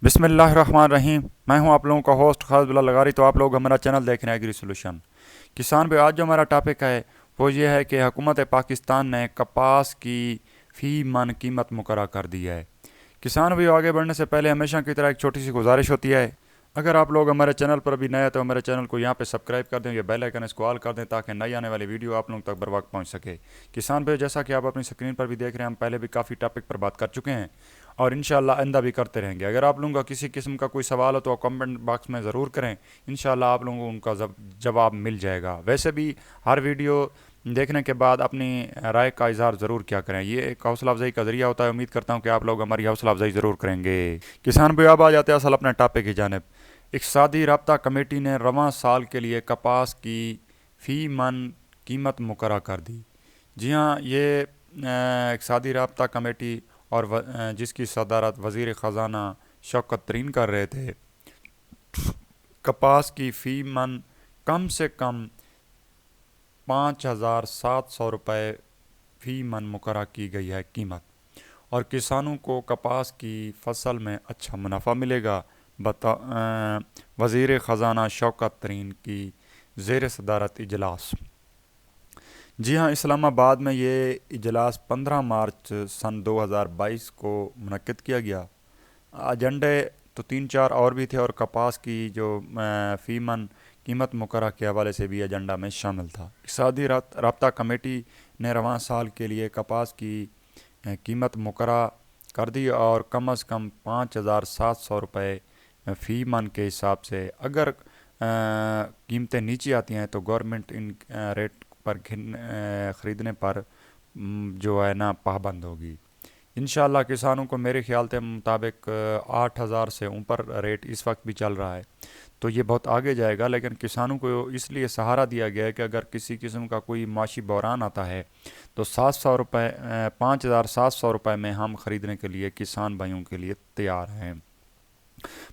बिस्मिल्लाहिर्रहमानिर्रहीम। मैं हूं आप लोगों का होस्ट खालिद बिलाल लगारी। तो आप लोग हमारा चैनल देख रहे हैं एग्री सोल्यूशन किसान पे। आज जो हमारा टॉपिक है वो ये है कि हुकूमत पाकिस्तान ने कपास की फ़ी मन कीमत मुकर्रर कर दी है। किसान भी आगे बढ़ने से पहले हमेशा की तरह एक छोटी सी गुजारिश होती है, अगर आप लोग हमारे चैनल पर भी नए हैं तो हमारे चैनल को यहाँ पे सब्सक्राइब कर दें, या बेल आइकन इसको ऑल कर दें ताकि नई आने वाली वीडियो आप लोगों तक बर वक्त पहुँच सके। किसान भाई, जैसा कि आप अपनी स्क्रीन पर भी देख रहे हैं, हम पहले भी काफ़ी टॉपिक पर बात कर चुके हैं और इंशाल्लाह आइंदा भी करते रहेंगे। अगर आप लोगों का किसी किस्म का कोई सवाल हो तो कमेंट बॉक्स में ज़रूर करें, इंशाल्लाह आप लोगों को उनका जवाब मिल जाएगा। वैसे भी हर वीडियो देखने के बाद अपनी राय का इजहार ज़रूर क्या करें, ये एक हौसला अफजाई का ज़रिया होता है। उम्मीद करता हूँ कि आप लोग हमारी हौसला अफजाई ज़रूर करेंगे। किसान भाई, अब आ जाते हैं असल अपने टॉपिक की जानिब। इक़्तिसादी राब्ता कमेटी ने रवां साल के लिए कपास की फ़ी मन कीमत मुकर्रर कर दी। जी हाँ, ये इक़्तिसादी राब्ता कमेटी और जिसकी सदारत वज़ीर ख़जाना शौकत तरीन कर रहे थे, कपास की फ़ी मन कम से कम 5,700 रुपये फ़ी मन मुकर्रर की गई है कीमत, और किसानों को कपास की फसल में अच्छा मुनाफा मिलेगा। वज़ीर ख़जाना शौकत तरीन की ज़ेर सदारत इजलास। जी हाँ, इस्लामाबाद में ये इजलास 15 मार्च सन 2022 को मुनक्किद किया गया। एजेंडे तो 3-4 और भी थे, और कपास की जो फ़ी मन कीमत मुकर्रर के हवाले से भी एजेंडा में शामिल था। इक़्तिसादी राब्ता कमेटी ने रवां साल के लिए कपास की कीमत मुकर्रर कर दी, और कम अज़ कम 5,700 रुपये फ़ी मन के हिसाब से अगर कीमतें नीचे आती हैं तो गवर्नमेंट इन रेट पर ख़रीदने पर जो है ना पाबंद होगी। इंशाल्लाह किसानों को मेरे ख्याल के मुताबिक 8,000 से ऊपर रेट इस वक्त भी चल रहा है, तो ये बहुत आगे जाएगा। लेकिन किसानों को इसलिए सहारा दिया गया है कि अगर किसी किस्म का कोई माशी बहरान आता है तो 700 रुपये 5,700 रुपये में हम ख़रीदने के लिए किसान भाइयों के लिए तैयार हैं।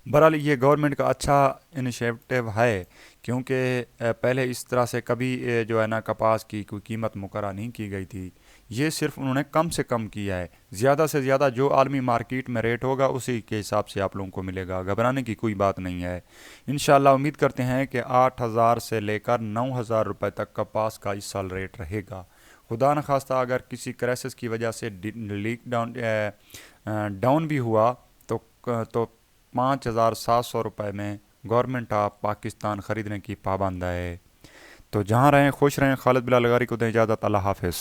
बहरहाल ये गवर्नमेंट का अच्छा इनिशिएटिव है, क्योंकि पहले इस तरह से कभी जो है ना कपास की कोई कीमत मुकर्रर नहीं की गई थी। ये सिर्फ उन्होंने कम से कम किया है। ज़्यादा से ज़्यादा जो आलमी मार्केट में रेट होगा उसी के हिसाब से आप लोगों को मिलेगा, घबराने की कोई बात नहीं है। इंशाल्लाह उम्मीद करते हैं कि 8,000 से लेकर 9,000 रुपये तक कपास का इस साल रेट रहेगा। खुदा न खास्ता अगर किसी क्राइसिस की वजह से लीक डाउन भी हुआ तो 5,700 रुपये में गवर्नमेंट ऑफ पाकिस्तान ख़रीदने की पाबंद है। तो जहाँ रहें खुश रहें। खालिद बिलाल लगारी को दें इजाज़त। अल्लाह हाफ़िज़।